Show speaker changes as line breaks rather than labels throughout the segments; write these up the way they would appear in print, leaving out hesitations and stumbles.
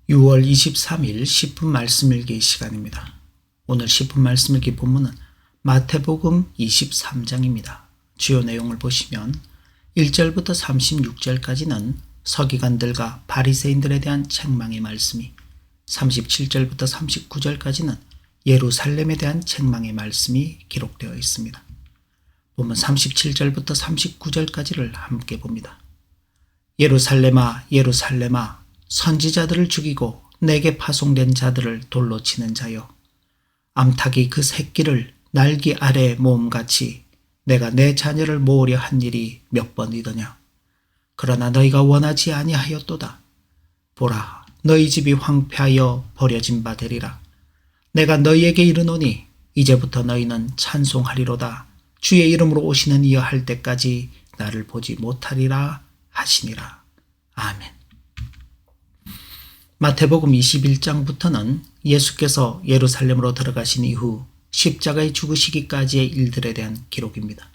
6월 23일 10분 말씀 읽기 시간입니다. 오늘 10분 말씀 읽기 본문은 마태복음 23장입니다. 주요 내용을 보시면 1절부터 36절까지는 서기관들과 바리새인들에 대한 책망의 말씀이, 37절부터 39절까지는 예루살렘에 대한 책망의 말씀이 기록되어 있습니다. 본문 37절부터 39절까지를 함께 봅니다. 예루살렘아 예루살렘아, 선지자들을 죽이고 내게 파송된 자들을 돌로 치는 자여, 암탉이 그 새끼를 날개 아래에 모음같이 내가 내 자녀를 모으려 한 일이 몇 번이더냐. 그러나 너희가 원하지 아니하였도다. 보라, 너희 집이 황폐하여 버려진 바 되리라. 내가 너희에게 이르노니 이제부터 너희는 찬송하리로다. 주의 이름으로 오시는 이여 할 때까지 나를 보지 못하리라 하시니라. 아멘. 마태복음 21장부터는 예수께서 예루살렘으로 들어가신 이후 십자가에 죽으시기까지의 일들에 대한 기록입니다.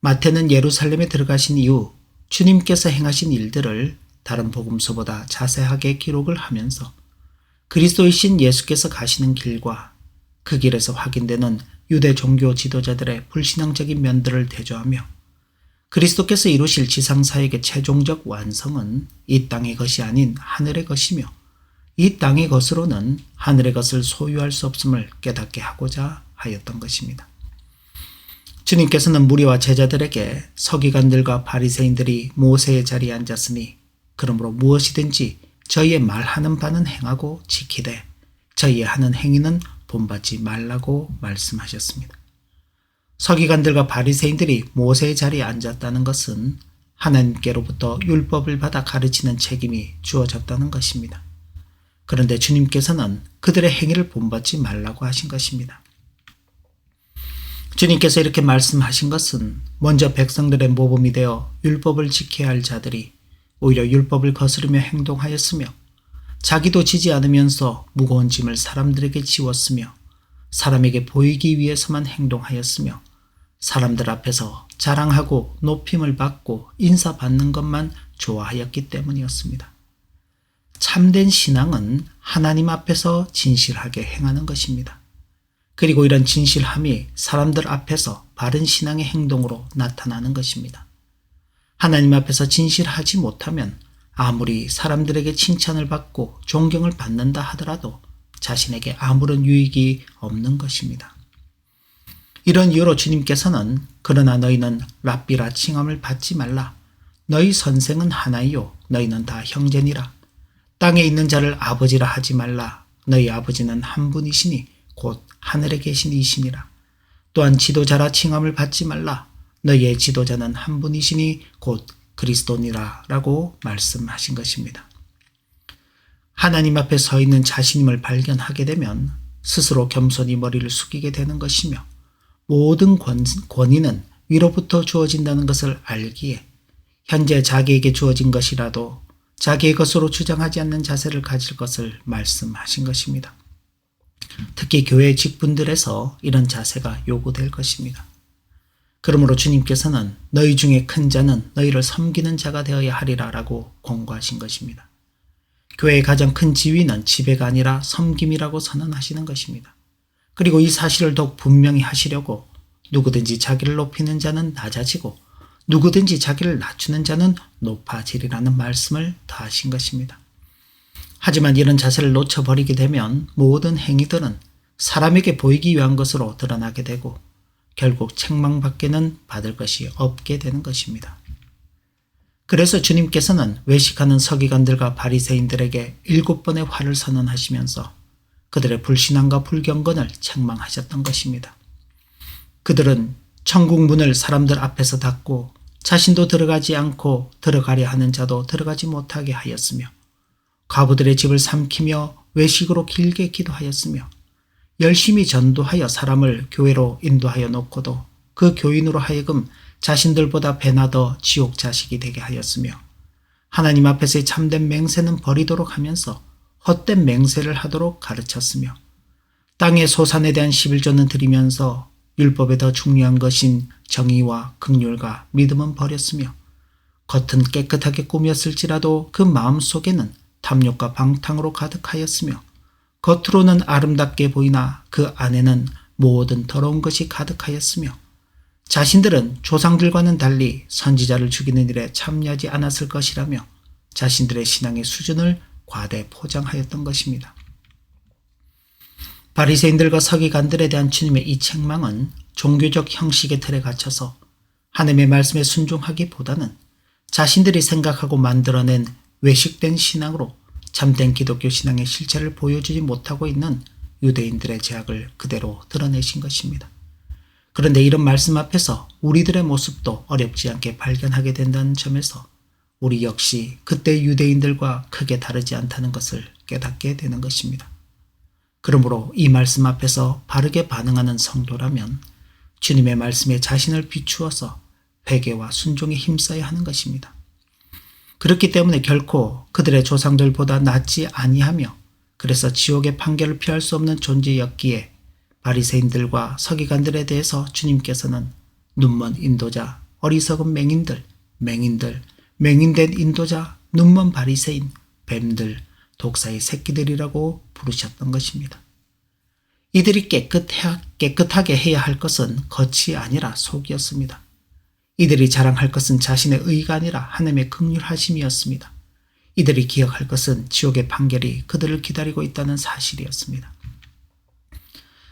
마태는 예루살렘에 들어가신 이후 주님께서 행하신 일들을 다른 복음서보다 자세하게 기록을 하면서 그리스도이신 예수께서 가시는 길과 그 길에서 확인되는 유대 종교 지도자들의 불신앙적인 면들을 대조하며 그리스도께서 이루실 지상사역의 최종적 완성은 이 땅의 것이 아닌 하늘의 것이며 이 땅의 것으로는 하늘의 것을 소유할 수 없음을 깨닫게 하고자 하였던 것입니다. 주님께서는 무리와 제자들에게 서기관들과 바리새인들이 모세의 자리에 앉았으니 그러므로 무엇이든지 저희의 말하는 바는 행하고 지키되 저희의 하는 행위는 본받지 말라고 말씀하셨습니다. 서기관들과 바리새인들이 모세의 자리에 앉았다는 것은 하나님께로부터 율법을 받아 가르치는 책임이 주어졌다는 것입니다. 그런데 주님께서는 그들의 행위를 본받지 말라고 하신 것입니다. 주님께서 이렇게 말씀하신 것은 먼저 백성들의 모범이 되어 율법을 지켜야 할 자들이 오히려 율법을 거스르며 행동하였으며 자기도 지지 않으면서 무거운 짐을 사람들에게 지웠으며 사람에게 보이기 위해서만 행동하였으며 사람들 앞에서 자랑하고 높임을 받고 인사받는 것만 좋아하였기 때문이었습니다. 참된 신앙은 하나님 앞에서 진실하게 행하는 것입니다. 그리고 이런 진실함이 사람들 앞에서 바른 신앙의 행동으로 나타나는 것입니다. 하나님 앞에서 진실하지 못하면 아무리 사람들에게 칭찬을 받고 존경을 받는다 하더라도 자신에게 아무런 유익이 없는 것입니다. 이런 이유로 주님께서는 그러나 너희는 랍비라 칭함을 받지 말라. 너희 선생은 하나이요 너희는 다 형제니라. 땅에 있는 자를 아버지라 하지 말라. 너희 아버지는 한 분이시니 곧 하늘에 계신 이시니라. 또한 지도자라 칭함을 받지 말라. 너희의 지도자는 한 분이시니 곧 그리스도니라 라고 말씀하신 것입니다. 하나님 앞에 서 있는 자신임을 발견하게 되면 스스로 겸손히 머리를 숙이게 되는 것이며 모든 권위는 위로부터 주어진다는 것을 알기에 현재 자기에게 주어진 것이라도 자기의 것으로 주장하지 않는 자세를 가질 것을 말씀하신 것입니다. 특히 교회 직분들에서 이런 자세가 요구될 것입니다. 그러므로 주님께서는 너희 중에 큰 자는 너희를 섬기는 자가 되어야 하리라 라고 권고하신 것입니다. 교회의 가장 큰 지위는 지배가 아니라 섬김이라고 선언하시는 것입니다. 그리고 이 사실을 더욱 분명히 하시려고 누구든지 자기를 높이는 자는 낮아지고 누구든지 자기를 낮추는 자는 높아지리라는 말씀을 더하신 것입니다. 하지만 이런 자세를 놓쳐버리게 되면 모든 행위들은 사람에게 보이기 위한 것으로 드러나게 되고 결국 책망밖에는 받을 것이 없게 되는 것입니다. 그래서 주님께서는 외식하는 서기관들과 바리새인들에게 7번의 화를 선언하시면서 그들의 불신앙과 불경건을 책망하셨던 것입니다. 그들은 천국 문을 사람들 앞에서 닫고 자신도 들어가지 않고 들어가려 하는 자도 들어가지 못하게 하였으며 과부들의 집을 삼키며 외식으로 길게 기도하였으며 열심히 전도하여 사람을 교회로 인도하여 놓고도 그 교인으로 하여금 자신들보다 배나 더 지옥 자식이 되게 하였으며 하나님 앞에서의 참된 맹세는 버리도록 하면서 헛된 맹세를 하도록 가르쳤으며 땅의 소산에 대한 11조는 드리면서 율법에 더 중요한 것인 정의와 긍휼과 믿음은 버렸으며 겉은 깨끗하게 꾸몄을지라도 그 마음속에는 탐욕과 방탕으로 가득하였으며 겉으로는 아름답게 보이나 그 안에는 모든 더러운 것이 가득하였으며 자신들은 조상들과는 달리 선지자를 죽이는 일에 참여하지 않았을 것이라며 자신들의 신앙의 수준을 과대 포장하였던 것입니다. 바리새인들과 서기관들에 대한 주님의 이 책망은 종교적 형식의 틀에 갇혀서 하나님의 말씀에 순종하기보다는 자신들이 생각하고 만들어낸 외식된 신앙으로 참된 기독교 신앙의 실체를 보여주지 못하고 있는 유대인들의 죄악을 그대로 드러내신 것입니다. 그런데 이런 말씀 앞에서 우리들의 모습도 어렵지 않게 발견하게 된다는 점에서 우리 역시 그때 유대인들과 크게 다르지 않다는 것을 깨닫게 되는 것입니다. 그러므로 이 말씀 앞에서 바르게 반응하는 성도라면 주님의 말씀에 자신을 비추어서 회개와 순종에 힘써야 하는 것입니다. 그렇기 때문에 결코 그들의 조상들보다 낫지 아니하며 그래서 지옥의 판결을 피할 수 없는 존재였기에 바리새인들과 서기관들에 대해서 주님께서는 눈먼 인도자, 어리석은 맹인들, 맹인된 인도자, 눈먼 바리새인, 뱀들, 독사의 새끼들이라고 부르셨던 것입니다. 이들이 깨끗하게 해야 할 것은 겉이 아니라 속이었습니다. 이들이 자랑할 것은 자신의 의가 아니라 하나님의 긍휼하심이었습니다. 이들이 기억할 것은 지옥의 판결이 그들을 기다리고 있다는 사실이었습니다.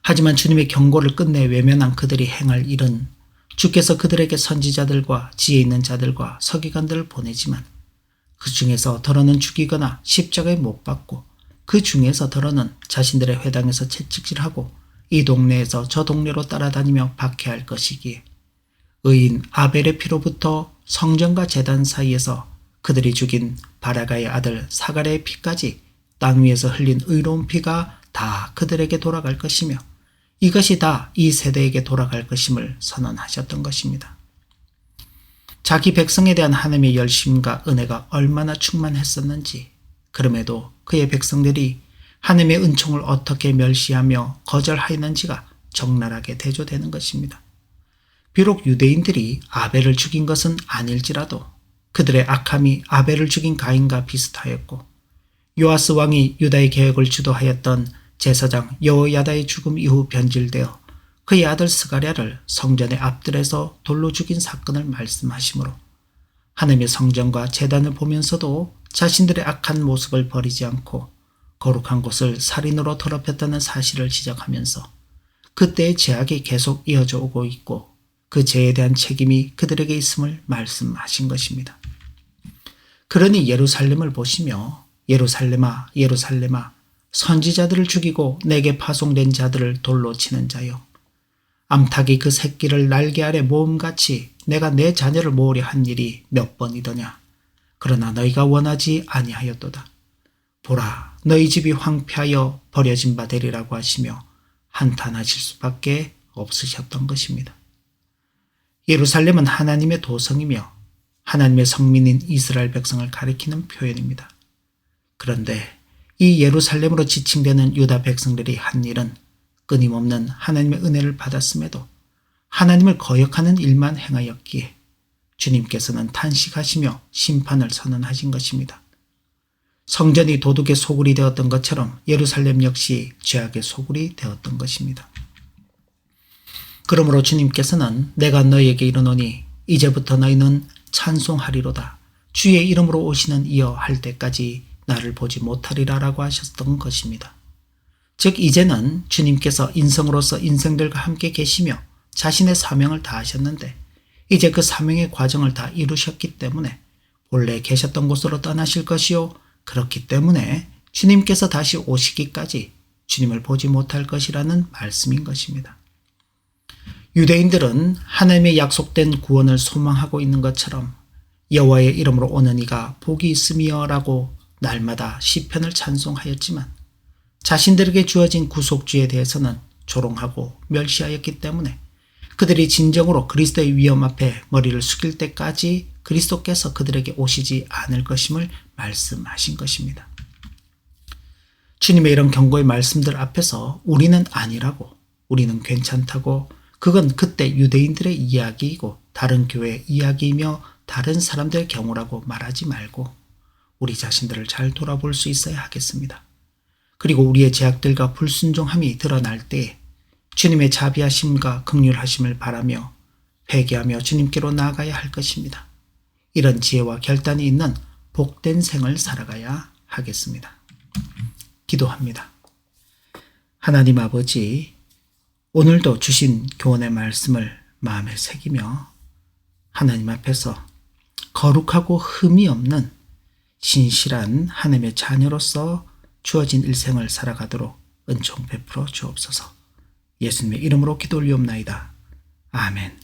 하지만 주님의 경고를 끝내 외면한 그들이 행할 일은 주께서 그들에게 선지자들과 지혜 있는 자들과 서기관들을 보내지만 그 중에서 더러는 죽이거나 십자가에 못 박고 그 중에서 더러는 자신들의 회당에서 채찍질하고 이 동네에서 저 동네로 따라다니며 박해할 것이기에 의인 아벨의 피로부터 성전과 제단 사이에서 그들이 죽인 바라가의 아들 사가랴의 피까지 땅 위에서 흘린 의로운 피가 다 그들에게 돌아갈 것이며 이것이 다 이 세대에게 돌아갈 것임을 선언하셨던 것입니다. 자기 백성에 대한 하나님의 열심과 은혜가 얼마나 충만했었는지 그럼에도 그의 백성들이 하나님의 은총을 어떻게 멸시하며 거절하였는지가 적나라하게 대조되는 것입니다. 비록 유대인들이 아벨을 죽인 것은 아닐지라도 그들의 악함이 아벨을 죽인 가인과 비슷하였고 요아스 왕이 유다의 개혁을 주도하였던 제사장 여호야다의 죽음 이후 변질되어 그의 아들 스가랴를 성전의 앞들에서 돌로 죽인 사건을 말씀하시므로 하나님의 성전과 제단을 보면서도 자신들의 악한 모습을 버리지 않고 거룩한 곳을 살인으로 더럽혔다는 사실을 지적하면서 그때의 죄악이 계속 이어져 오고 있고 그 죄에 대한 책임이 그들에게 있음을 말씀하신 것입니다. 그러니 예루살렘을 보시며 예루살렘아 예루살렘아 선지자들을 죽이고 내게 파송된 자들을 돌로 치는 자여 암탉이 그 새끼를 날개 아래 모음같이 내가 내 자녀를 모으려 한 일이 몇 번이더냐. 그러나 너희가 원하지 아니하였도다. 보라 너희 집이 황폐하여 버려진 바 되리라고 하시며 한탄하실 수밖에 없으셨던 것입니다. 예루살렘은 하나님의 도성이며 하나님의 성민인 이스라엘 백성을 가리키는 표현입니다. 그런데 이 예루살렘으로 지칭되는 유다 백성들이 한 일은 끊임없는 하나님의 은혜를 받았음에도 하나님을 거역하는 일만 행하였기에 주님께서는 탄식하시며 심판을 선언하신 것입니다. 성전이 도둑의 소굴이 되었던 것처럼 예루살렘 역시 죄악의 소굴이 되었던 것입니다. 그러므로 주님께서는 내가 너희에게 이르노니 이제부터 너희는 찬송하리로다. 주의 이름으로 오시는 이여 할 때까지 나를 보지 못하리라 라고 하셨던 것입니다. 즉 이제는 주님께서 인성으로서 인생들과 함께 계시며 자신의 사명을 다하셨는데 이제 그 사명의 과정을 다 이루셨기 때문에 본래 계셨던 곳으로 떠나실 것이요 그렇기 때문에 주님께서 다시 오시기까지 주님을 보지 못할 것이라는 말씀인 것입니다. 유대인들은 하나님의 약속된 구원을 소망하고 있는 것처럼 여호와의 이름으로 오는 이가 복이 있음이여라고 날마다 시편을 찬송하였지만 자신들에게 주어진 구속주에 대해서는 조롱하고 멸시하였기 때문에 그들이 진정으로 그리스도의 위엄 앞에 머리를 숙일 때까지 그리스도께서 그들에게 오시지 않을 것임을 말씀하신 것입니다. 주님의 이런 경고의 말씀들 앞에서 우리는 아니라고, 우리는 괜찮다고, 그건 그때 유대인들의 이야기이고 다른 교회의 이야기이며 다른 사람들의 경우라고 말하지 말고 우리 자신들을 잘 돌아볼 수 있어야 하겠습니다. 그리고 우리의 죄악들과 불순종함이 드러날 때 주님의 자비하심과 긍휼하심을 바라며 회개하며 주님께로 나아가야 할 것입니다. 이런 지혜와 결단이 있는 복된 생을 살아가야 하겠습니다. 기도합니다. 하나님 아버지, 오늘도 주신 교훈의 말씀을 마음에 새기며 하나님 앞에서 거룩하고 흠이 없는 신실한 하나님의 자녀로서 주어진 일생을 살아가도록 은총 베풀어 주옵소서. 예수님의 이름으로 기도 올리옵나이다. 아멘.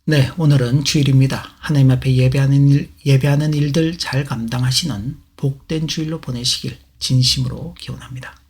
네, 오늘은 주일입니다. 하나님 앞에 예배하는 일들 잘 감당하시는 복된 주일로 보내시길 진심으로 기원합니다.